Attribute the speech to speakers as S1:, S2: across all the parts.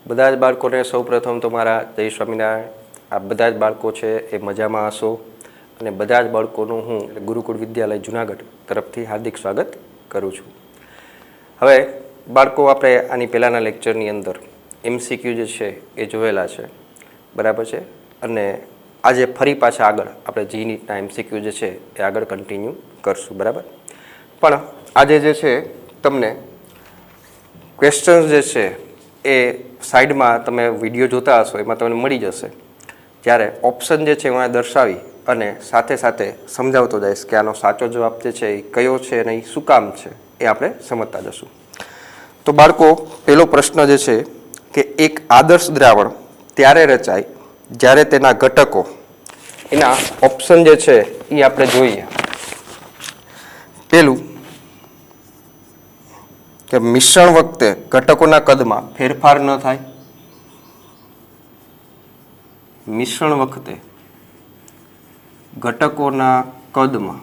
S1: બધા જ બાળકોને સૌપ્રથમ તો મારા જય સ્વામિનારાયણ. આ બધા જ બાળકો છે એ મજામાં હશો અને બધા જ બાળકોનું હું ગુરુકુળ વિદ્યાલય જુનાગઢ તરફથી હાર્દિક સ્વાગત કરું છું. હવે બાળકો આપણે આની પહેલાંના લેક્ચરની અંદર MCQ જે છે એ જોયેલા છે, બરાબર છે, અને આજે ફરી પાછા આગળ આપણે GNETના MCQ જે છે એ આગળ કન્ટિન્યુ કરશું, બરાબર. પણ આજે જે છે તમને ક્વેશ્ચન્સ જે છે એ સાઈડમાં તમે વિડીયો જોતા હશો એમાં તમને મળી જશે. જ્યારે ઓપ્શન જે છે એમાં દર્શાવી અને સાથે સાથે સમજાવતો જઈશ કે આનો સાચો જવાબ જે છે એ કયો છે અને એ શું કામ છે એ આપણે સમજતા જશું. તો બાળકો, પહેલો પ્રશ્ન જે છે કે એક આદર્શ દ્રાવણ ત્યારે રચાય જ્યારે તેના ઘટકો, એના ઓપ્શન જે છે એ આપણે જોઈએ. પહેલું કે મિશ્રણ વખતે ઘટકોના કદમાં ફેરફાર ન થાય. મિશ્રણ વખતે ઘટકોના કદમાં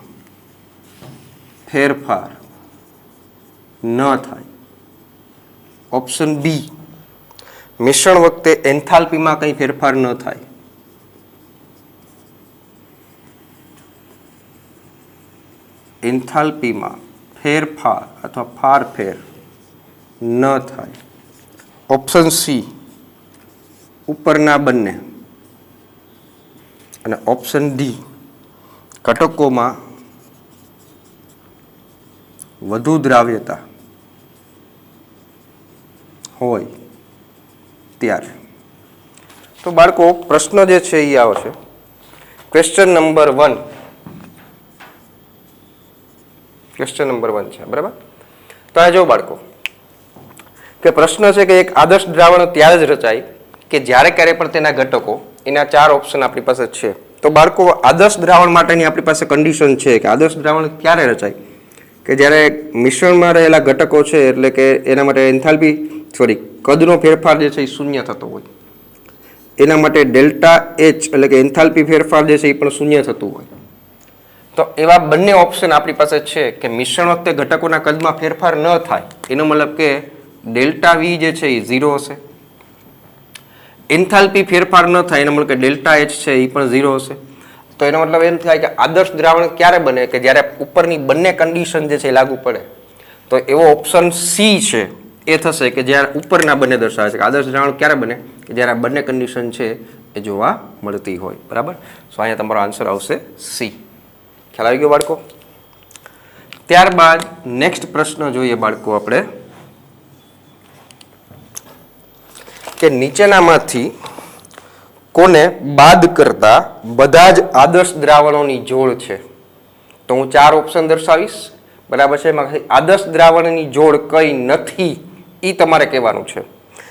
S1: ફેરફાર ન થાય. ઓપ્શન બી, મિશ્રણ વખતે એન્થાલ્પીમાં કંઈ ફેરફાર ન થાય. એન્થાલ્પીમાં ફેરફાર અથવા ફારફેર ન થાય. ઓપ્શન સી, ઉપરના બંને. અને ઓપ્શન ડી, ઘટકોમાં વધુ દ્રાવ્યતા હોય ત્યારે. તો બાળકો, પ્રશ્ન જે છે એ આવશે ક્વેશ્ચન નંબર 1. ક્વેશ્ચન નંબર 1 છે, બરાબર. તો આ જો બાળકો કે પ્રશ્ન છે કે એક આદર્શ દ્રાવણ ત્યારે જ રચાય કે જ્યારે ક્યારે પણ તેના ઘટકો, એના 4 ઓપ્શન આપણી પાસે છે. તો બાળકો, આદર્શ દ્રાવણ માટેની આપણી પાસે કન્ડિશન છે કે આદર્શ દ્રાવણ ક્યારે રચાય કે જ્યારે મિશ્રણમાં રહેલા ઘટકો છે, એટલે કે એના માટે કદનો ફેરફાર જે છે એ શૂન્ય થતો હોય. એના માટે ડેલ્ટા એચ એટલે કે એન્થાલ્પી ફેરફાર જે છે એ પણ શૂન્ય થતું હોય. તો એવા બંને ઓપ્શન આપણી પાસે છે કે મિશ્રણ વખતે ઘટકોના કદમાં ફેરફાર ન થાય, એનો મતલબ કે ડેલ્ટા વી જે છે એ 0 હશે. એન્થાલ્પી ફેરફાર ન થાય એનો મતલબ કે ડેલ્ટા એચ છે એ પણ 0 હશે. તો એનો મતલબ એમ થાય કે આદર્શ દ્રાવણ ક્યારે બને કે જ્યારે ઉપરની બંને કન્ડિશન જે છે એ લાગુ પડે. તો એવો ઓપ્શન સી છે એ થશે કે જ્યારે ઉપરના બંને દર્શાવે છે કે આદર્શ દ્રાવણ ક્યારે બને કે જ્યારે આ બંને કન્ડિશન છે એ જોવા મળતી હોય, બરાબર. સો અહીંયા તમારો આન્સર આવશે સી. ખ્યાલ આવી ગયો બાળકો? ત્યારબાદ નેક્સ્ટ પ્રશ્ન જોઈએ બાળકો આપણે કે નીચેનામાંથી કોને બાદ કરતા બધા જ આદર્શ દ્રાવણોની જોડ છે. તો હું 4 ઓપ્શન દર્શાવીશ, બરાબર છે. એમાં આદર્શ દ્રાવણની જોડ કઈ નથી એ તમારે કહેવાનું છે.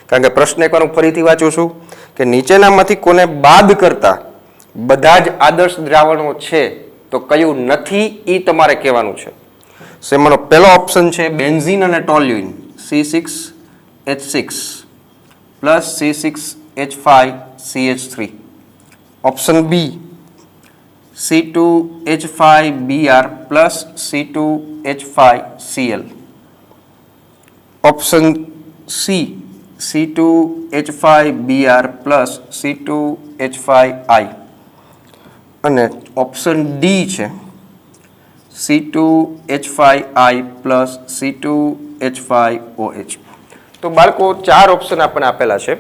S1: કારણ કે પ્રશ્ન એકવાર હું ફરીથી વાંચું છું કે નીચેનામાંથી કોને બાદ કરતા બધા જ આદર્શ દ્રાવણો છે તો કયું નથી એ તમારે કહેવાનું છે. એમાંનો પહેલો ઓપ્શન છે બેન્ઝીન અને toluene, C6H6 plus C6H5CH3. Option B C2H5Br plus C2H5Cl. Option C C2H5Br plus C2H5I. અને ઓપ્શન ડી છે C2H5I પ્લસ C2H5OH. તો બાળકો, 4 ઓપ્શન આપણને આપેલા છે.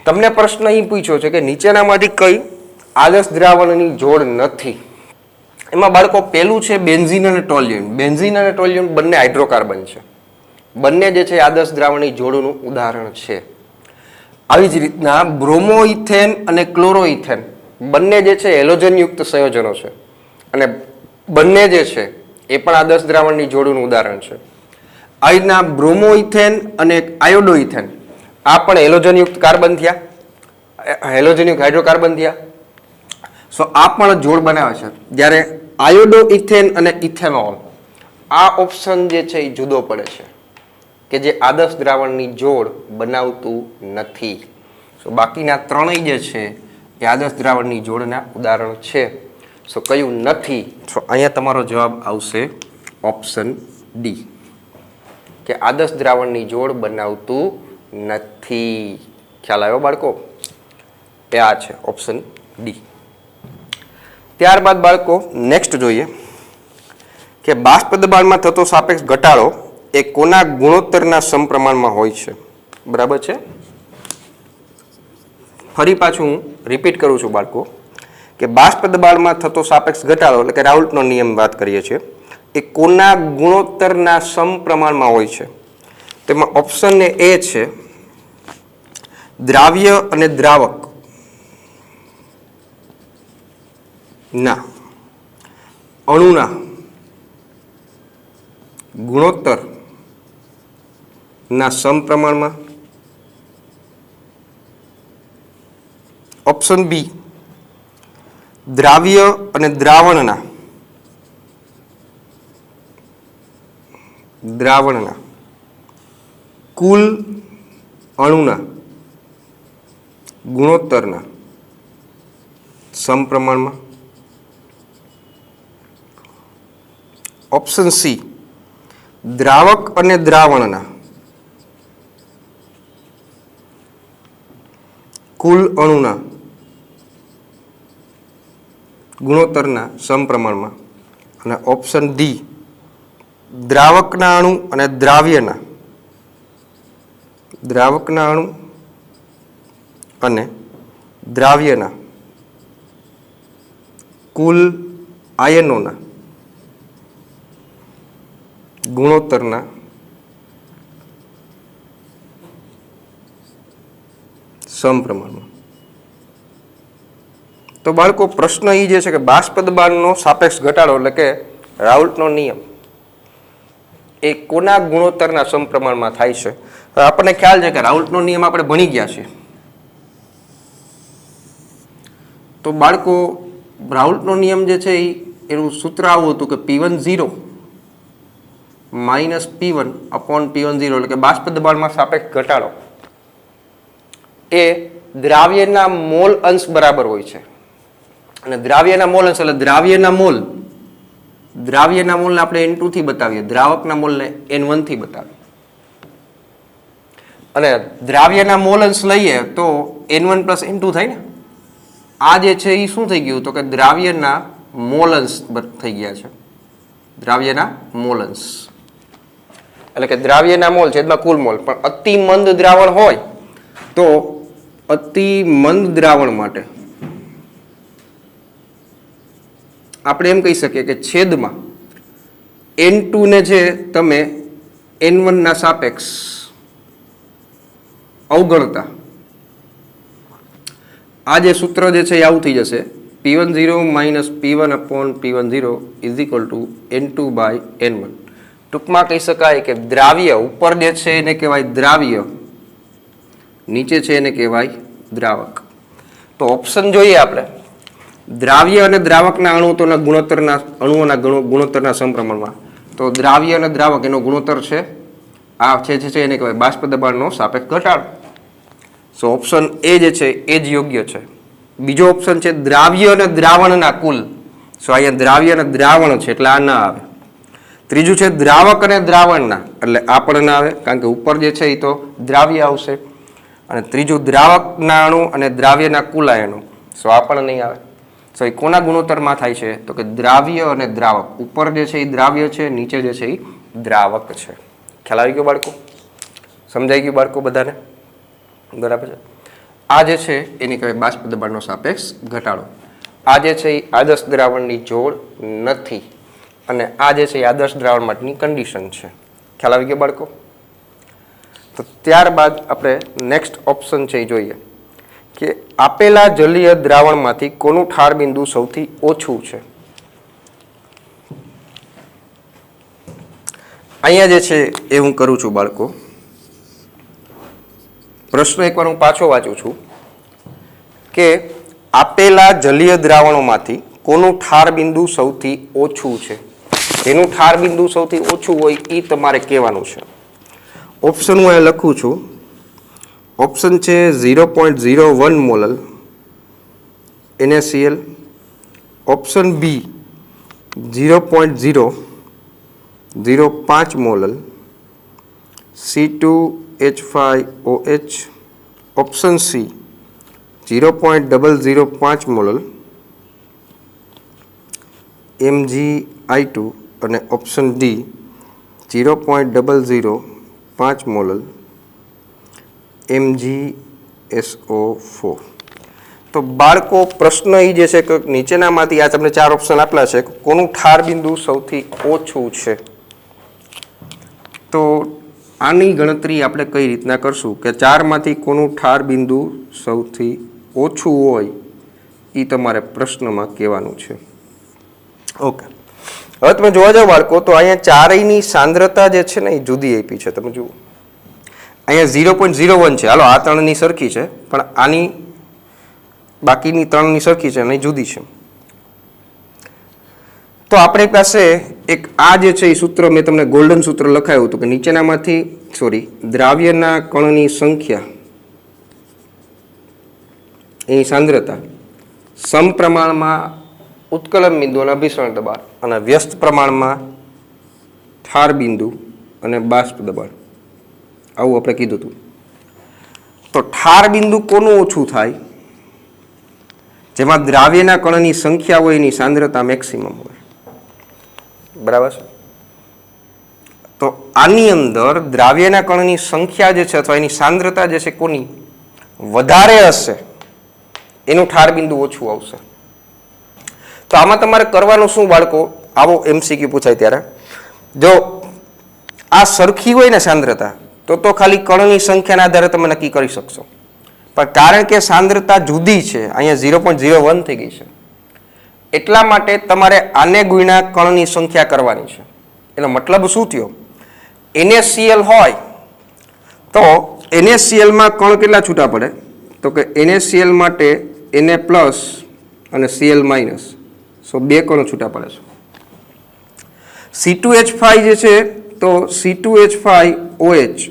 S1: તમને પ્રશ્ન અહીં પૂછ્યો છે કે નીચેનામાંથી કઈ આદર્શ દ્રાવણની જોડ નથી. એમાં બાળકો પહેલું છે બેન્ઝીન અને ટોલ્યુઇન. બેન્ઝીન અને ટોલ્યુઇન બંને હાઇડ્રોકાર્બન છે. બંને જે છે આદર્શ દ્રાવણની જોડનું ઉદાહરણ છે. આવી જ રીતના બ્રોમોઇથેન અને ક્લોરોઇથેન બંને જે છે હેલોજનયુક્ત સંયોજનો છે અને બંને જે છે એ પણ આદર્શ દ્રાવણની જોડનું ઉદાહરણ છે. આ રીતના બ્રોમોઇથેન અને આયોડોઇથેન આ પણ હેલોજનયુક્ત કાર્બન થયા, હેલોજનયુક્ત હાઇડ્રોકાર્બન થયા. સો આ પણ જોડ બનાવે છે. જ્યારે આયોડોઇથેન અને ઇથેનોલ આ ઓપ્શન જે છે એ જુદો પડે છે કે જે આદર્શ દ્રાવણની જોડ બનાવતું નથી. સો બાકીના ત્રણેય જે છે એ આદર્શ દ્રાવણની જોડના ઉદાહરણ છે. સો કયું નથી? સો અહીંયા તમારો જવાબ આવશે ઓપ્શન ડી કે આદર્શ દ્રાવણની જોડ બનાવતું નથી. ખ્યાલ આવ્યો બાળકો? એ આ છે ઓપ્શન ડી. ત્યારબાદ બાળકો નેક્સ્ટ જોઈએ કે બાષ્પ દબાણમાં થતો સાપેક્ષ ઘટાડો એ કોના ગુણોત્તરના સમપ્રમાણમાં હોય છે? બરાબર છે. ફરી પાછું હું રિપીટ કરું છું બાળકો કે બાષ્પ દબાણમાં થતો સાપેક્ષ ઘટાડો એટલે કે રાઉલ્ટનો નિયમ વાત કરીએ છીએ એ કોના ગુણોત્તરના સમપ્રમાણમાં હોય છે? તેમાં ઓપ્શન એ છે દ્રાવ્ય અને દ્રાવક ના અણુના ગુણોત્તર ના સમપ્રમાણમાં. ઓપ્શન બી દ્રાવ્ય અને દ્રાવણના કુલ અણુના ગુણોત્તરના સમપ્રમાણમાં. ઓપ્શન સી દ્રાવક અને દ્રાવણના કુલ અણુના ગુણોત્તરના સમપ્રમાણમાં. અને ઓપ્શન ડી દ્રાવકના અણુ અને દ્રાવ્યના અણુ અને દ્રાવ્યના કુલ આયનોના ગુણોત્તરના સમપ્રમાણમાં. તો બાળકો પ્રશ્ન એ જે છે કે બાષ્પ દબાણનો સાપેક્ષ ઘટાડો એટલે કે રાઉલ્ટનો નિયમ એ કોના ગુણોત્તરના સમપ્રમાણમાં થાય છે? હવે આપણને ખ્યાલ છે કે રાઉલ્ટનો નિયમ આપણે ભણી ગયા છીએ. તો બાળકો રાઉલ્ટનો નિયમ જે છે એનું સૂત્ર આવું હતું કે P10 minus P1 upon P10 એટલે કે બાષ્પ દબાણમાં સાપેક્ષ ઘટાડો એ દ્રાવ્યના મોલ અંશ બરાબર હોય છે. અને દ્રાવ્યના મોલ અંશ એટલે દ્રાવ્યના મોલને આપણે N2 થી બતાવીએ, દ્રાવકના મોલને N1 થી બતાવીએ. અને દ્રાવ્યના મોલ અંશ લઈએ તો N1 પ્લસ N2 થાય ને. આ જે છે એ શું થઈ ગયું? તો કે દ્રાવ્યના મોલ અંશ થઈ ગયા છે. દ્રાવ્યના મોલ અંશ એટલે કે દ્રાવ્યના મોલ છેદમાં કુલ મોલ. પણ અતિ મંદ દ્રાવણ હોય તો અતિ મંદ દ્રાવણ માટે આપણે એમ કહી શકીએ કે છેદમાં N2 ને છે તમે N1 ના સાપેક્ષ અવગણતા આ જે સૂત્ર જે છે એ આવું થઈ જશે P10 minus P1 upon P10 is equal to N2 by N1. ટૂંકમાં કહી શકાય કે દ્રાવ્ય ઉપર જે છે એને કહેવાય દ્રાવ્ય, નીચે છે એને કહેવાય દ્રાવક. તો ઓપ્શન જોઈએ આપણે દ્રાવ્ય અને દ્રાવકના અણુઓના ગુણોત્તરના સમપ્રમાણમાં. તો દ્રાવ્ય અને દ્રાવક એનો ગુણોત્તર છે આ છે એને કહેવાય બાષ્પ દબાણનો સાપેક્ષ ઘટાડો. સો ઓપ્શન એ જે છે એ જ યોગ્ય છે. બીજો ઓપ્શન છે દ્રાવ્ય અને દ્રાવણના કુલ. સો અહીંયા દ્રાવ્ય અને દ્રાવણ છે એટલે આ ના આવે. ત્રીજું છે દ્રાવક અને દ્રાવણના એટલે આ પણ ના આવે કારણ કે ઉપર જે છે એ તો દ્રાવ્ય આવશે. અને ત્રીજું દ્રાવકના અણુ અને દ્રાવ્યના કુલ આયનો. સો આ પણ નહીં આવે. સો એ કોના ગુણોત્તરમાં થાય છે? તો કે દ્રાવ્ય અને દ્રાવક. ઉપર જે છે એ દ્રાવ્ય છે, નીચે જે છે એ દ્રાવક છે. ખ્યાલ આવી ગયો બાળકો? સમજાઈ ગયું બાળકો બધાને? બરાબર છે. આ જે છે એની કહેવાય બાષ્પ દબાણનો સાપેક્ષ ઘટાડો. આ જે છે એ આદર્શ દ્રાવણની જોડ નથી અને આ જે છે એ આદર્શ દ્રાવણ માટેની કન્ડિશન છે. ખ્યાલ આવી ગયો બાળકો? તો ત્યારબાદ આપણે નેક્સ્ટ ઓપ્શન છે એ જોઈએ કે આપેલા જલીય દ્રાવણમાંથી કોનું ઠાર બિંદુ સૌથી ઓછું છે? અહીંયા જે છે એ હું કરું છું બાળકો. પ્રશ્ન એકવાર હું પાછો વાંચું છું કે આપેલા જલીય દ્રાવણોમાંથી કોનું ઠાર બિંદુ સૌથી ઓછું છે? જેનું ઠાર બિંદુ સૌથી ઓછું હોય એ તમારે કહેવાનું છે. ઓપ્શન હું અહીંયા લખું છું. ઓપ્શન છે 0.01 મોલલ NaCl. Option B 0.005 મોલલ C2H5OH, option C 0.005 મોલલ MgI2 અને ઓપ્શન ડી 0.005 મોલલ MgSO4. તો બાળકો પ્રશ્ન એ જે છે કે નીચેનામાંથી આ તમને 4 ઓપ્શન આપેલા છે, કોનું ઠાર બિંદુ સૌથી ઓછું છે? તો આની ગણતરી આપણે કઈ રીતના કરશું કે 4માંથી કોનું ઠાર બિંદુ સૌથી ઓછું હોય એ તમારે પ્રશ્નમાં કહેવાનું છે. ઓકે, હવે તમે જોવા જાઓ બાળકો તો અહીંયા ચારેયની સાંદ્રતા જે છે ને એ જુદી આપી છે. તમે જુઓ અહીંયા 0.01 છે. હાલો આ ત્રણની સરખી છે, પણ આની બાકીની ત્રણની સરખી છે અને જુદી છે. તો આપણી પાસે એક આ જે છે એ સૂત્ર મેં તમને ગોલ્ડન સૂત્ર લખાયું હતું કે નીચેનામાંથી દ્રાવ્યના કણની સંખ્યા એની સાંદ્રતા સમપ્રમાણમાં ઉત્કલન બિંદુ અને અભિસરણ દબાણ અને વ્યસ્ત પ્રમાણમાં ઠાર બિંદુ અને બાષ્પ દબાણ, આવું આપણે કીધું હતું. તો ઠાર બિંદુ કોનું ઓછું થાય? જેમાં દ્રાવ્યના કણની સંખ્યા હોય એની સાંદ્રતા મેક્સિમમ હોય. બરાબર છે? તો આની અંદર દ્રાવ્યના કણની સંખ્યા જે છે અથવા એની સાંદ્રતા જે છે કોની વધારે હશે એનું ઠાર બિંદુ ઓછું આવશે. તો આમાં તમારે કરવાનું શું બાળકો? આવો MCQ પૂછાય ત્યારે જો આ સરખી હોય ને સાંદ્રતા તો ખાલી કણની સંખ્યાના આધારે તમે નક્કી કરી શકશો. પણ કારણ કે સાંદ્રતા જુદી છે, અહીંયા 0.01 થઈ ગઈ છે, એટલા માટે તમારે આને ગુણ્યા કણની સંખ્યા કરવાની છે. એનો મતલબ શું થયો? NaCl હોય તો NaClમાં કણ કેટલા છૂટા પડે? તો કે NaCl માટે Na પ્લસ અને Cl માઇનસ, સો 2 કણો છૂટા પડે છે. C2H5 જે છે તો C2H5OH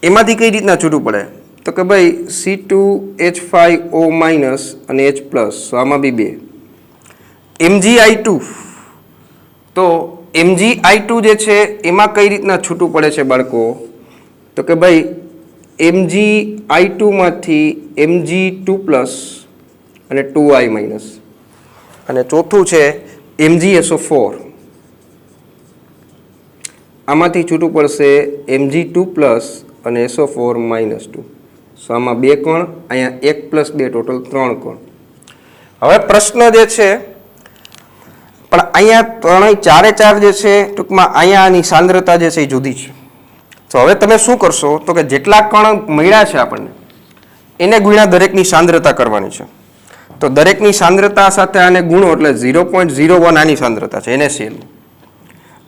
S1: એમાંથી કઈ રીતના છૂટું પડે? તો કે ભાઈ C2H5O માઇનસ અને H પ્લસ, સો આમાં બી 2. MgI2 તો MgI2 જે છે એમાં કઈ રીતના છૂટું પડે છે બાળકો? તો કે ભાઈ MgI2 માંથી Mg2 પ્લસ અને 2I માઇનસ, અને ચોથું છે MgSO4, આમાંથી છૂટું પડશે Mg2 પ્લસ અને SO4 માઇનસ 2, સો આમાં 2 કણ, અહીંયા 1 પ્લસ 2 ટોટલ 3 કણ. હવે પ્રશ્ન જે છે પણ અહીંયા ચારે ચાર જે છે ટૂંકમાં અહીંયા આની સાંદ્રતા જે છે એ જુદી છે. તો હવે તમે શું કરશો? તો કે જેટલા કણ મળ્યા છે આપણને એને ગુણ્યા દરેકની સાંદ્રતા કરવાની છે. તો દરેકની સાંદ્રતા સાથે આને ગુણો એટલે 0.01 આની સાંદ્રતા છે NaCl.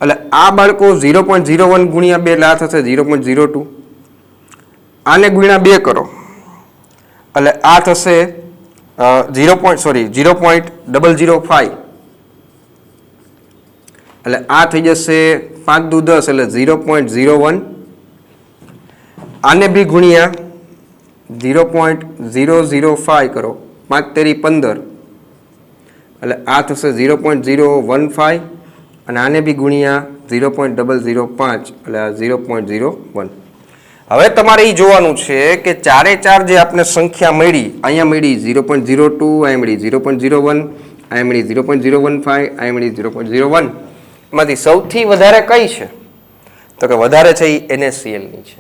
S1: એટલે આ બાળકો 0.01 ગુણ્યા 2 એટલે આ થશે 0.02. આને ગુણ્યા 2 કરો એટલે આ થશે 0.005, એટલે આ થઈ જશે 5 દુ 10 એટલે 0.01. આને બી ગુણ્યા 0.005 કરો, 5 તેરી 15, એટલે આ થશે 0.015, અને આને બી ગુણ્યા 0.005 એટલે આ 0.01. હવે તમારે એ જોવાનું છે કે ચારે ચાર જે આપણે સંખ્યા મળી, અહીંયા મળી 0.02, અહીંયા મળી 0.01, અહીંયા મળી 0.015, અહીંયા મળી 0.01, એમાંથી સૌથી વધારે કઈ છે? તો કે વધારે છે એ NaClની છે.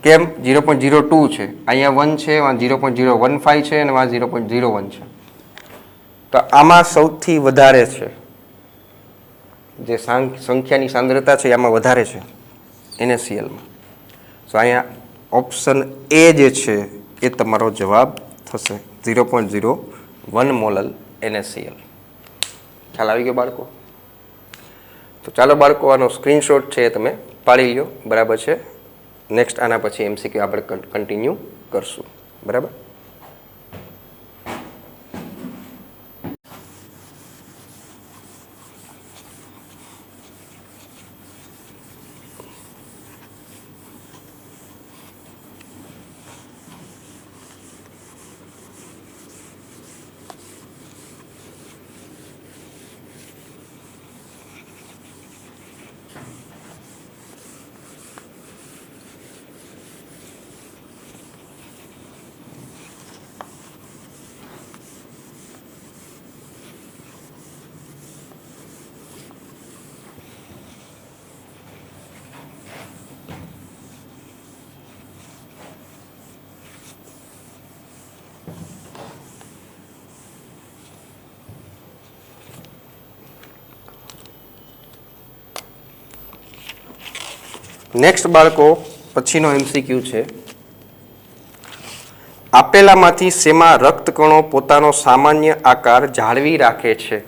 S1: કેમ? 0.02 છે, અહીંયા 1 છે, આ 0.015 છે અને આ 0.01 છે. તો આમાં સૌથી વધારે છે જે સંખ્યાની સાંદ્રતા છે આમાં વધારે છે NaClમાં. સો અહીંયા ઓપ્શન એ જે છે એ તમારો જવાબ થશે, 0.01 મોલલ NaCl. ખ્યાલ આવી ગયો બાળકો? તો ચાલો બાળકો આનો સ્ક્રીનશોટ છે એ તમે પાડી લો. બરાબર છે? નેક્સ્ટ આના પછી MCQ આપણે કન્ટિન્યુ કરશું. બરાબર? નેક્સ્ટ બાળકો પછીનો MCQ છે, આપેલામાંથી શેમાં રક્તકણો પોતાનો સામાન્ય આકાર જાળવી રાખે છે?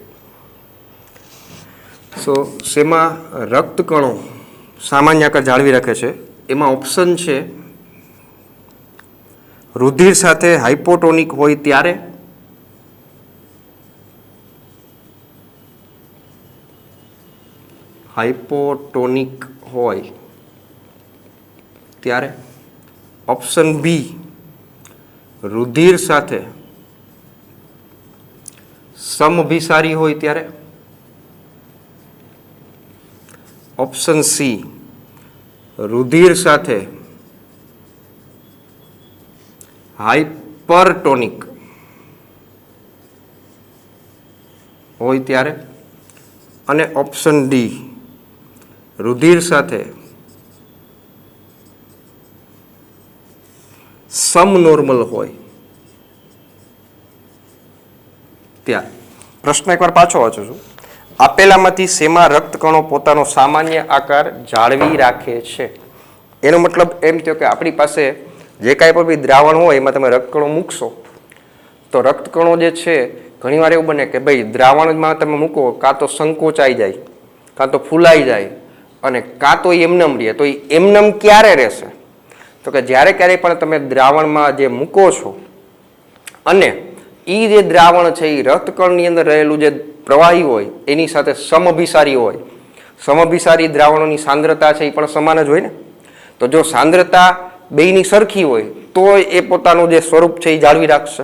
S1: સો શેમાં રક્તકણો સામાન્ય આકાર જાળવી રાખે છે? એમાં ઓપ્શન છે રુધિર સાથે હાઇપોટોનિક હોય ત્યારે, હાઇપોટોનિક હોય ત્યારે, ઓપ્શન બી રુધિર સાથે સમભિસારી હોય ત્યારે, ઓપ્શન સી રુધિર સાથે હાઇપરટોનિક હોય ત્યારે, અને ઓપ્શન ડી રુધિર સાથે સમનોર્મલ હોય ત્યારે. પ્રશ્ન એકવાર પાછો વાંચું છું. આપેલામાંથી શેમાં રક્તકણો પોતાનો સામાન્ય આકાર જાળવી રાખે છે? એનો મતલબ એમ થયો કે આપણી પાસે જે કાંઈ પણ બી દ્રાવણ હોય એમાં તમે રક્તકણો મૂકશો તો રક્તકણો જે છે ઘણીવાર એવું બને કે ભાઈ દ્રાવણમાં તમે મૂકો કાં તો સંકોચાઈ જાય, કાં તો ફૂલાઈ જાય, અને કાં તો એમનેમ રહે. તો એ એમનેમ ક્યારે રહેશે? તો કે જ્યારે ક્યારેય પણ તમે દ્રાવણમાં જે મૂકો છો અને એ જે દ્રાવણ છે એ રક્તકણની અંદર રહેલું જે પ્રવાહી હોય એની સાથે સમઅભિસારી હોય. સમઅભિસારી દ્રાવણોની સાંદ્રતા છે એ પણ સમાન જ હોય ને. તો જો સાંદ્રતા બેયની સરખી હોય તો એ પોતાનું જે સ્વરૂપ છે એ જાળવી રાખશે.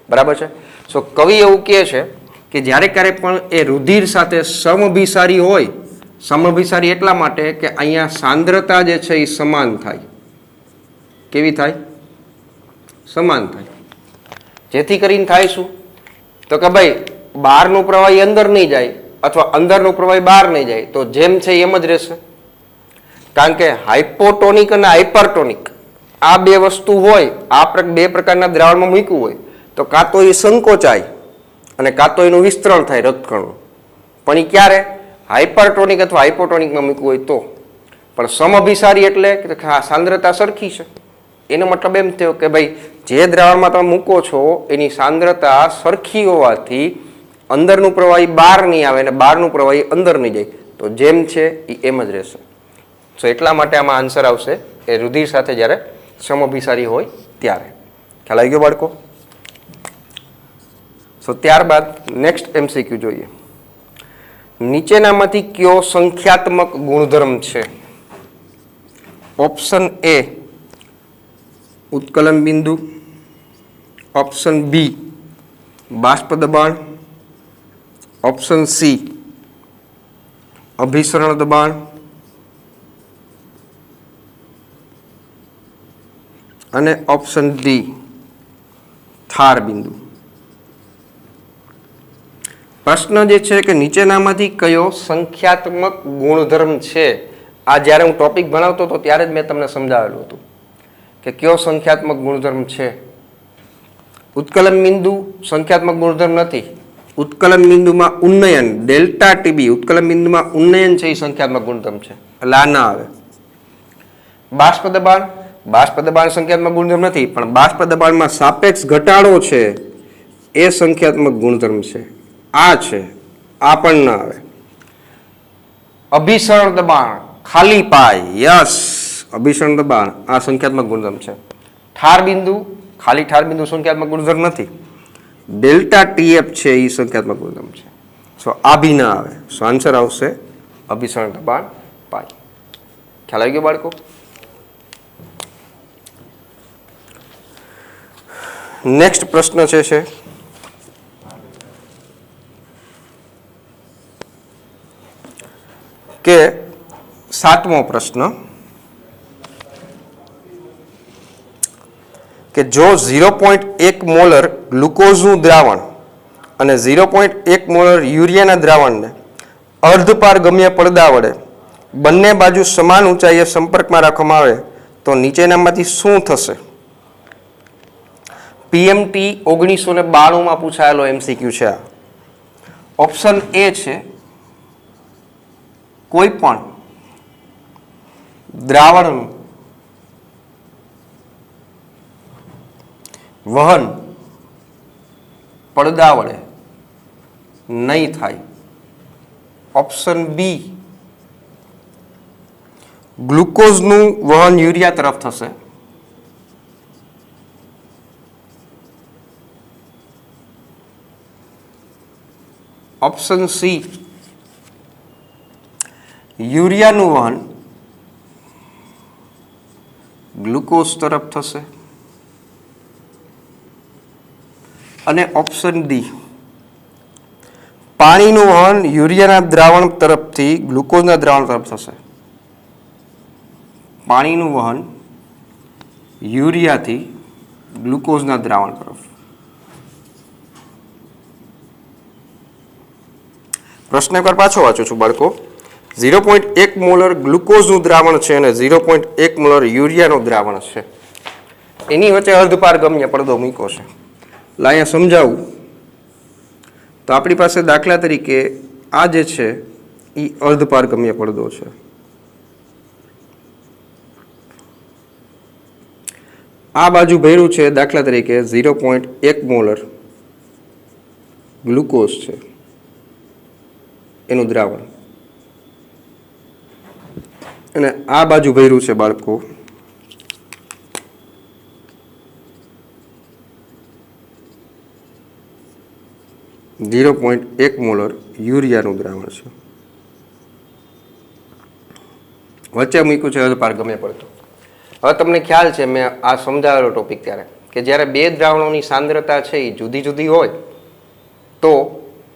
S1: બરાબર છે? સો કવિ એવું કહે છે કે જ્યારે ક્યારે પણ એ રુધિર સાથે સમઅભિસારી હોય, સમઅભિસારી એટલા માટે કે અહીંયા સાંદ્રતા જે છે એ સમાન થાય. કેવી થાય? સમાન થાય. જેથી કરીને થાય શું? તો કે ભાઈ બહારનું પ્રવાહી અંદર નહીં જાય અથવા અંદરનું પ્રવાહી બહાર નહીં જાય, તો જેમ છે એમ જ રહેશે. કારણ કે હાઇપોટોનિક અને હાઇપરટોનિક આ બે વસ્તુ હોય, આ બે પ્રકારના દ્રાવણમાં મૂક્યું હોય તો કાં તો એ સંકોચાય અને કાં તો એનું વિસ્તરણ થાય રક્તકણનું. પણ એ ક્યારે? હાઇપરટોનિક અથવા હાઇપોટોનિકમાં મૂક્યું હોય તો. પણ સમઅભિસારી એટલે કે સાંદ્રતા સરખી છે. એનો મતલબ એમ થયો કે ભાઈ જે દ્રાવણમાં તમે મૂકો છો એની સાંદ્રતા સરખી હોવાથી અંદરનું પ્રવાહી બહાર નહીં આવે અને બહારનું પ્રવાહી અંદર નહીં જાય, તો જેમ છે એ એમ જ રહેશે. સો એટલા માટે આમાં આન્સર આવશે એ રુધિર સાથે જ્યારે સમઅભિસારી હોય ત્યારે. ખ્યાલ આવી ગયો બાળકો? સો ત્યારબાદ નેક્સ્ટ MCQ જોઈએ. નીચેનામાંથી કયો સંખ્યાત્મક ગુણધર્મ છે? ઓપ્શન એ ઉત્કલન બિંદુ, ઓપ્શન બી બાષ્પ દબાણ, ઓપ્શન સી અભિસરણ દબાણ, અને ઓપ્શન ડી થાર બિંદુ. પ્રશ્ન જે છે કે નીચેનામાંથી કયો સંખ્યાત્મક ગુણધર્મ છે? આ જ્યારે હું ટોપિક ભણાવતો હતો ત્યારે જ મેં તમને સમજાવેલું હતું કે કયો સંખ્યાત્મક ગુણધર્મ છે. ઉત્કલન બિંદુ સંખ્યાત્મક ગુણધર્મ નથી. ઉત્કલન બિંદુમાં ઉન્નયન ડેલ્ટા ટીબી, ઉત્કલન બિંદુમાં ઉન્નયન છે એ સંખ્યાત્મક ગુણધર્મ છે, એટલે આ ના આવે. બાષ્પ દબાણ, બાષ્પ દબાણ સંખ્યાત્મક ગુણધર્મ નથી, પણ બાષ્પ દબાણમાં સાપેક્ષ ઘટાડો છે એ સંખ્યાત્મક ગુણધર્મ છે. આ છે, આ પણ ના આવે. અભિસરણ દબાણ ખાલી પાય, યસ અભિસરણ દબાણ આ સંખ્યાત્મક ગુણધર્મ છે. ઠાર બિંદુ, ખાલી ઠાર બિંદુ સંખ્યાત્મક ગુણધર્મ નથી. ડેલ્ટા ટીએફ છે એ સંખ્યાત્મક ગુણધર્મ છે. સો આ બી ના આવે. સો આન્સર આવશે અભિસરણ દબાણ પાય. ખ્યાલ આવી ગયો બાળકો? નેક્સ્ટ પ્રશ્ન છે કે 7મો પ્રશ્ન કે જો 0.1 મોલર ગ્લુકોઝનું દ્રાવણ અને 0.1 મોલર યુરિયાના દ્રાવણને અર્ધપારગમ્ય પડદા વડે બંને બાજુ સમાન ઊંચાઈએ સંપર્કમાં રાખવામાં આવે તો નીચેનામાંથી શું થશે? PMT 1992માં પૂછાયેલો MCQ છે આ. ઓપ્શન એ છે કોઈ પણ દ્રાવણનું વહન પડદા વડે નહીં થાય. ઓપ્શન બી, ગ્લુકોઝનું વહન યુરિયા તરફ થશે. ઓપ્શન સી, યુરિયાનું વહન ગ્લુકોઝ તરફ થશે. અને ઓપ્શન ડી, પાણીનું વહન યુરિયાના દ્રાવણ તરફથી ગ્લુકોઝના દ્રાવણ તરફ થશે. પાણીનું વહન યુરિયાથી ગ્લુકોઝના દ્રાવણ તરફ. પ્રશ્ન એકવાર પાછો વાંચું છું બાળકો. 0.1 મોલર ગ્લુકોઝનું દ્રાવણ છે અને 0.1 મોલર યુરિયાનું દ્રાવણ છે. એની વચ્ચે અર્ધપારગમ્ય પડદો મૂક્યો છે. અહીંયા સમજાવું તો આપણી પાસે દાખલા તરીકે આ જે છે એ અર્ધપારગમ્ય પડદો છે. આ બાજુ ભર્યું છે દાખલા તરીકે 0.1 મોલર ગ્લુકોઝ છે એનું દ્રાવણ, અને આ બાજુ ભર્યું છે બાળકો 0.1 મોલર યુરિયાનું દ્રાવણ છે. વચ્ચે મૂક્યું છે અર્ધપારગમ્ય પડદો. હવે તમને ખ્યાલ છે, મેં આ સમજાવેલો ટોપિક ત્યારે, કે જ્યારે બે દ્રાવણોની સાંદ્રતા છે એ જુદી જુદી હોય તો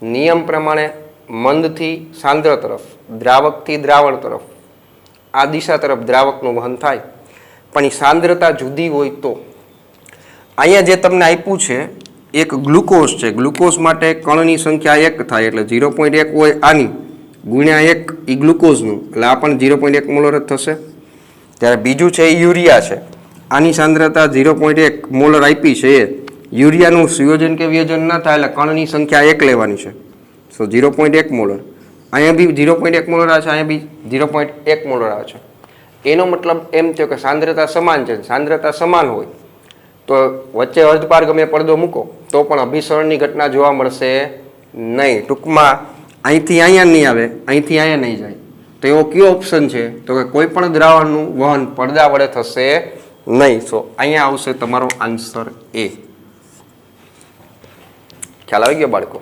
S1: નિયમ પ્રમાણે મંદથી સાંદ્ર તરફ, દ્રાવકથી દ્રાવણ તરફ, આ દિશા તરફ દ્રાવકનું વહન થાય. પણ એ સાંદ્રતા જુદી હોય તો અહીંયા જે તમને આપ્યું છે એક ગ્લુકોઝ છે. ગ્લુકોઝ માટે કણની સંખ્યા 1 થાય એટલે 0.1 હોય આની ગુણ્યા 1 એ ગ્લુકોઝનું, એટલે આ પણ 0.1 મોલર જ થશે. ત્યારે બીજું છે એ યુરિયા છે. આની સાંદ્રતા 0.1 મોલર આપી છે, એ યુરિયાનું સંયોજન કે વિયોજન ન થાય એટલે કણની સંખ્યા 1 લેવાની છે. સો 0.1 મોલર. અહીંયા બી 0.1 મોલર આવે છે, અહીંયા બી 0.1 મોલર આવે છે. એનો મતલબ એમ થયો કે સાંદ્રતા સમાન છે. સાંદ્રતા સમાન હોય તો વચ્ચે અર્ધપારગમ્ય પડદો મૂકો તો પણ અભિસરણની ઘટના જોવા મળશે નહીં. ટૂંકમાં અહીંથી અહીંયા નહીં આવે, અહીંથી અહીંયા નહીં જાય. તો એવો કયો ઓપ્શન છે? તો કે કોઈ પણ દ્રાવણનું વહન પડદા વડે થશે નહીં. સો અહીંયા આવશે તમારો આન્સર એ. ખ્યાલ આવી ગયો બાળકો?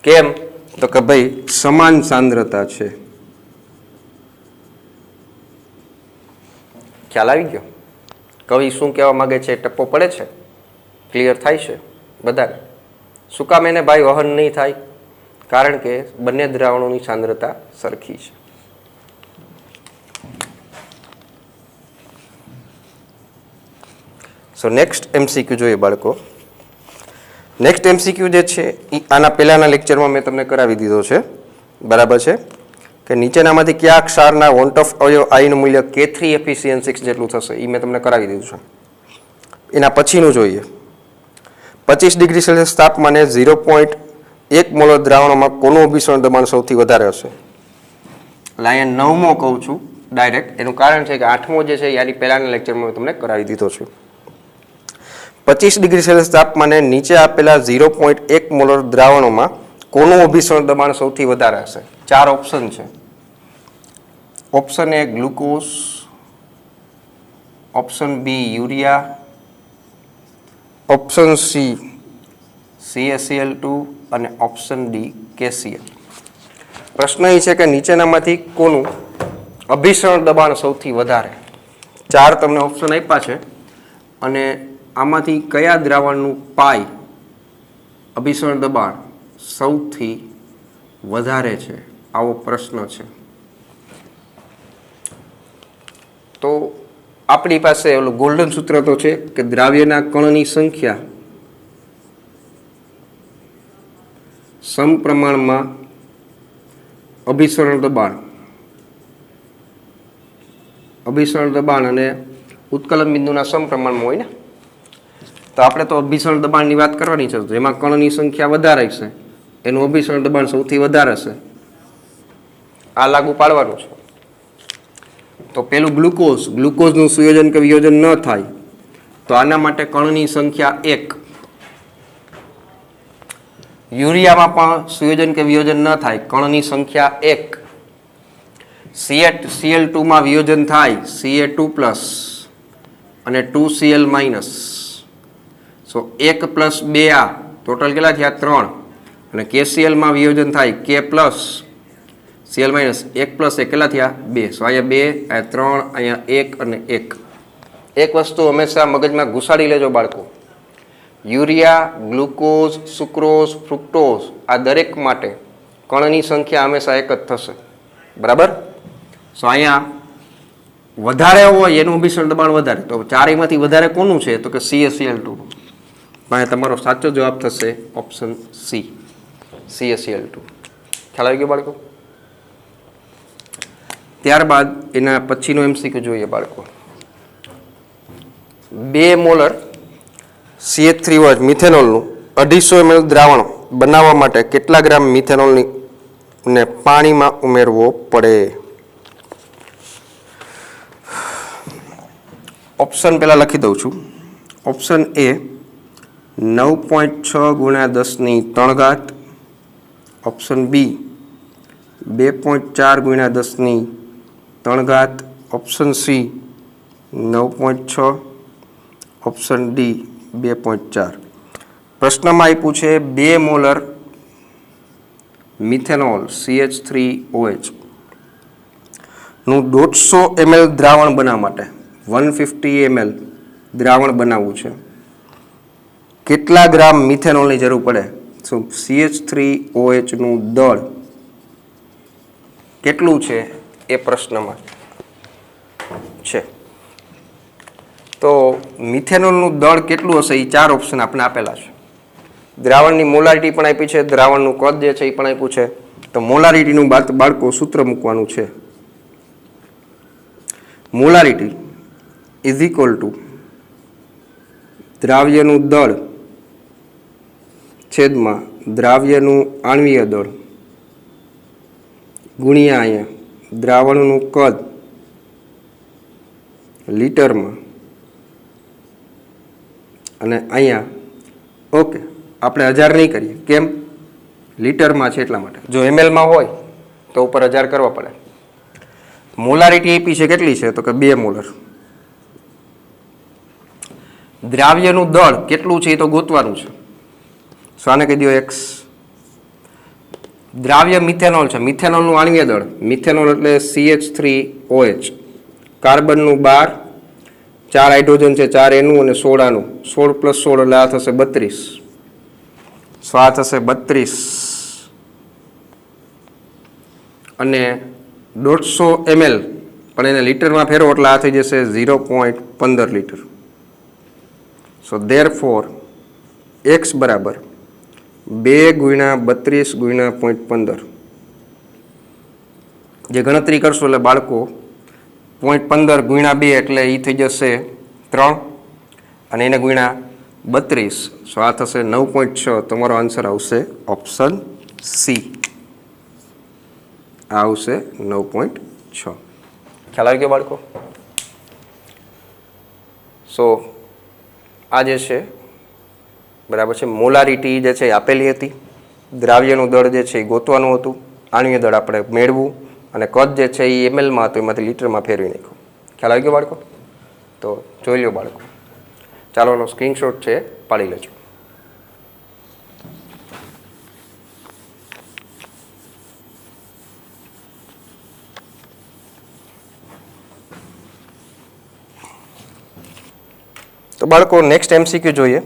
S1: કેમ? તો કે ભાઈ સમાન સાંદ્રતા છે. ખ્યાલ આવી ગયો? કવિ શું કહેવા માંગે છે ટપ્પો પડે છે? ક્લિયર થાય છે બધાને? શું કામ એને ભાઈ વહન નહીં થાય? કારણ કે બંને દ્રાવણોની સાંદ્રતા સરખી છે. સો નેક્સ્ટ એમસીક્યુ જોઈએ બાળકો. નેક્સ્ટ એમસીક્યુ જે છે એ આના પહેલાના લેક્ચરમાં મેં તમને કરાવી દીધો છે, બરાબર છે? કે નીચેનામાંથી કયા ક્ષારના વોન્ટ ઓફ અવયવ આઈનું મૂલ્ય K3FeCN6 જેટલું થશે, એ મેં તમને કરાવી દીધું છે. એના પછીનું જોઈએ. 25 ડિગ્રી સેલ્સિયસ તાપમાને 0.1 મોલર દ્રાવણમાં કોનું અભિસરણ દબાણ સૌથી વધારે હશે? એટલે અહીંયા 9મો કહું છું ડાયરેક્ટ. એનું કારણ છે કે 8મો જે છે યાની પહેલાના લેક્ચરમાં મેં તમને કરાવી દીધો છે. 25 ડિગ્રી સેલ્સિયસ તાપમાને નીચે આપેલા 0.1 મોલર દ્રાવણોમાં કોનું અભિસરણ દબાણ સૌથી વધારે હશે? 4 ઓપ્શન છે. Option A glucose, option B urea, option C CaCl2 અને ઓપ્શન ડી KCl. પ્રશ્ન એ છે કે નીચેનામાંથી કોનું અભિસરણ દબાણ સૌથી વધારે? 4 તમને ઓપ્શન આપ્યા છે અને આમાંથી કયા દ્રાવણનું પાઈ અભિસરણ દબાણ સૌથી વધારે છે, આવો પ્રશ્ન છે. તો આપણી પાસે ઓલું ગોલ્ડન સૂત્ર તો છે કે દ્રાવ્યના કણની સંખ્યા સમપ્રમાણમાં અભિસરણ દબાણ અને ઉત્કલન બિંદુના સમપ્રમાણમાં હોય ને. તો આપણે તો અભિસરણ દબાણની વાત કરવાની છે. જેમાં કણની સંખ્યા વધારે છે એનું અભિસરણ દબાણ સૌથી વધારે છે. આ લાગુ પાડવાનું છે. તો પેલું ગ્લુકોઝનું સુયોજન કે વિયોજન ન થાય તો આના માટે કણની સંખ્યા 1. યુરિયામાં પણ સુયોજન કે વિયોજન ન થાય, કણની સંખ્યા 1. Cl2 માં વિયોજન થાય Ca2+ અને 2Cl-. સો 1 + 2 આ ટોટલ કેટલા થયા 3. અને KCl માં વિયોજન થાય K+, Cl- 1 + 1 કેટલા થયા 2. સો અહીંયા 2, અહીંયા 3, અહીંયા 1 અને 1. એક વસ્તુ હંમેશા મગજમાં ઘુસાડી લેજો બાળકો, યુરિયા, ગ્લુકોઝ, સુક્રોઝ, ફ્રુક્ટોઝ આ દરેક માટે કણની સંખ્યા હંમેશા 1 જ થશે. બરાબર? સો અહીંયા વધારે હોય એનું અભિસરણ દબાણ વધારે, તો ચારેયમાંથી વધારે કોનું છે તો કે CaCl2. અહીંયા તમારો સાચો જવાબ થશે ઓપ્શન સી, CaCl2. ખ્યાલ આવી ગયો બાળકો? ત્યારબાદ એના પછીનો MCQ જોઈએ બાળકો. 2 મોલર CH3OH મિથેનોલનું 250 ml દ્રાવણ બનાવવા માટે કેટલા ગ્રામ મિથેનોલને પાણીમાં ઉમેરવો પડે? ઓપ્શન પહેલા લખી દઉં છું. Option A 9.6 × 10⁻³ option B 2.4 × 10⁻³ option C 9.6 option D 2.4. પ્રશ્નમાં આપ્યું છે 2 મોલર મિથેનોલ CH3OH નું 150 ml દ્રાવણ બનાવવા માટે 150 ml દ્રાવણ બનાવવું છે, કેટલા ગ્રામ મિથેનોલની જરૂર પડે? તો CH3OH નું દળ કેટલું છે એ પ્રશ્નમાં છે. તો મિથેનોલનું દળ કેટલું હશે એ 4 ઓપ્શન આપણે આપેલા છે. દ્રાવણની મોલારિટી પણ આપી છે, દ્રાવણનું કદ જે છે એ પણ આપ્યું છે. તો મોલારિટીનું બાળકો સૂત્ર મૂકવાનું છે. મોલારિટી ઇઝ ઇક્વલ ટુ દ્રાવ્યનું દળ છેદમાં દ્રાવ્યનું આણ્વીય દળ ગુણ્યા અહીંયા દ્રાવણનું કદ લીટરમાં અને અહીંયા ઓકે આપણે 1000 નહીં કરીએ, કેમ? લીટરમાં છે એટલા માટે. જો mlમાં હોય તો ઉપર 1000 કરવા પડે. મોલારિટી આપી છે કેટલી છે તો કે 2 મોલર. દ્રાવ્યનું દળ કેટલું છે એ તો ગોતવાનું છે. શાને કહી દો x. દ્રાવ્ય મિથેનોલ છે, મિથેનોલનું આણ્વીય દળ, મિથેનોલ એટલે CH3OH, કાર્બનનું 12, 4 હાઇડ્રોજન છે, 4 એનું અને 16 આનું, 16 + 16 એટલે આ થશે 32. સો આ થશે 32 અને 150 ml પણ એને લીટરમાં ફેરવો એટલે આ થઈ જશે 0.15 લીટર. સો therefore x બરાબર 2 × 32 × 0.15. જે ગણતરી કરશો એટલે બાળકો 0.15 × 2 એટલે એ થઈ જશે 3 અને એને ગુણ્યા 32. સો આ થશે 9.6. તમારો આન્સર આવશે ઓપ્શન સી, આ આવશે 9.6. ખ્યાલ આવી ગયો બાળકો? સો આ જે છે બરાબર છે, મોલારિટી જે છે એ આપેલી હતી, દ્રાવ્યનું દળ જે છે એ ગોતવાનું હતું, આણ્વીય દળ આપણે મેળવું અને કદ જે છે એ mlમાં હતું એમાંથી લીટરમાં ફેરવી નાખ્યું. ખ્યાલ આવી ગયો બાળકો? તો જોઈ લો બાળકો, ચાલો એનો સ્ક્રીનશોટ છે પાડી લેજો. તો બાળકો નેક્સ્ટ MCQ જોઈએ.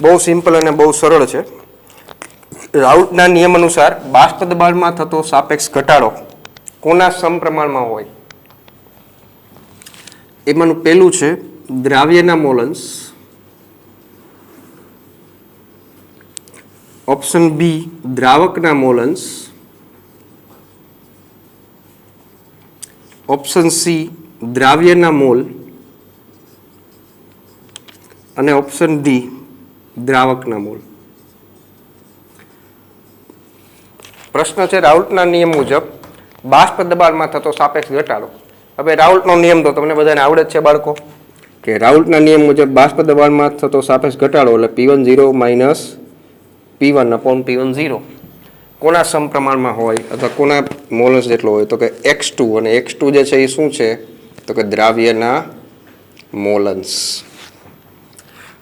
S1: બહુ સિમ્પલ અને બહુ સરળ છે. રાઉટના નિયમ અનુસાર બાષ્પ દબાણમાં થતો સાપેક્ષ ઘટાડો કોના સમપ્રમાણમાં હોય? એમાંનું પહેલું છે દ્રાવ્યના મોલન્સ, ઓપ્શન બી દ્રાવકના મોલન્સ, ઓપ્શન સી દ્રાવ્યના મોલ અને ઓપ્શન ડી દ્રાવકના મોલ. પ્રશ્ન છે રાઉટના નિયમ મુજબ બાષ્પ દબાણમાં થતો સાપેક્ષ ઘટાડો. હવે રાઉલ્ટનો નિયમ તો તમને બધાને આવડે જ છે બાળકો, કે રાઉલ્ટના નિયમ મુજબ બાષ્પ દબાણમાં થતો સાપેક્ષ ઘટાડો એટલે P10 માઇનસ P1/P10 કોના સમપ્રમાણમાં હોય અથવા કોના મોલસ જેટલો હોય, તો કે X2, અને X2 જે છે એ શું છે, તો કે દ્રાવ્યના મોલન્સ.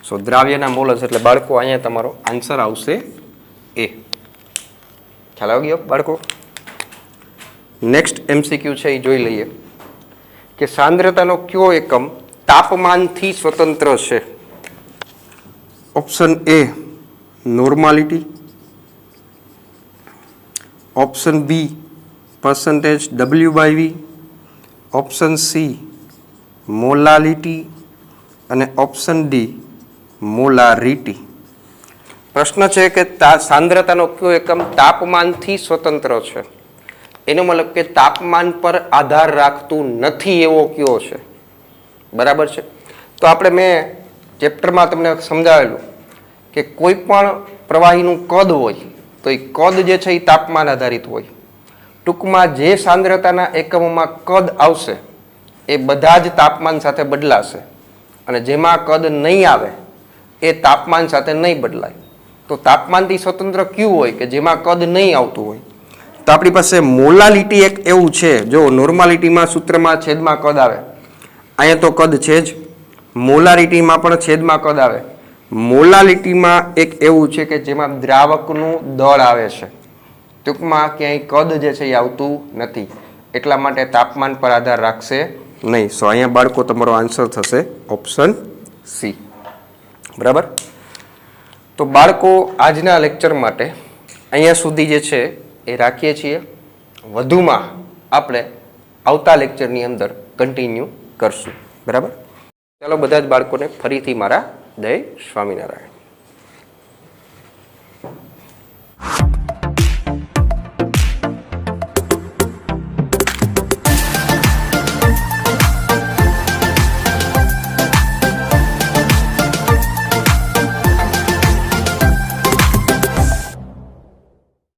S1: સો દ્રાવ્યના મોલન્સ એટલે બાળકો અહીંયા તમારો આન્સર આવશે એ. ખ્યાલ આવી ગયો બાળકો? નેક્સ્ટ MCQ છે એ જોઈ લઈએ કે સાંદ્રતાનો કયો એકમ તાપમાનથી સ્વતંત્ર છે. Option A normality, option B percentage W/V, option C molality અને ઓપ્શન ડી મોલારિટી. પ્રશ્ન છે કે સાંદ્રતાનો કયો એકમ તાપમાનથી સ્વતંત્ર છે. એનો મતલબ કે તાપમાન પર આધાર રાખતું નથી એવો કયો છે. બરાબર છે? તો આપણે મેં ચેપ્ટરમાં તમને સમજાવેલું કે કોઈ પણ પ્રવાહીનું કદ હોય તો એ કદ જે છે એ તાપમાન આધારિત હોય. ટૂંકમાં જે સાંદ્રતાના એકમોમાં કદ આવશે એ બધા જ તાપમાન સાથે બદલાશે, અને જેમાં કદ નહીં આવે એ તાપમાન સાથે નહીં બદલાય. તો તાપમાનથી સ્વતંત્ર કયું હોય કે જેમાં કદ નહીં આવતું હોય? તો આપણી પાસે મોલાલિટી એક એવું છે. જો નોર્માલિટીમાં સૂત્રમાં છેદમાં કદ આવે, અહીંયા તો કદ છે જ. મોલારિટીમાં પણ છેદમાં કદ આવે. મોલાલિટીમાં એક એવું છે કે જેમાં દ્રાવકનું દળ આવે છે. ટૂંકમાં ક્યાંય કદ જે છે એ આવતું નથી, એટલા માટે તાપમાન પર આધાર રાખશે નહીં. સો અહીંયા બાળકો તમારો આન્સર થશે ઓપ્શન સી. બરાબર? તો બાળકો આજના લેક્ચર માટે અહીંયા સુધી જે છે એ રાખીએ છીએ. વધુમાં આપણે આવતા લેક્ચરની અંદર કન્ટિન્યુ કરશું. બરાબર? ચાલો બધા જ બાળકોને ફરીથી મારા જય સ્વામિનારાયણ.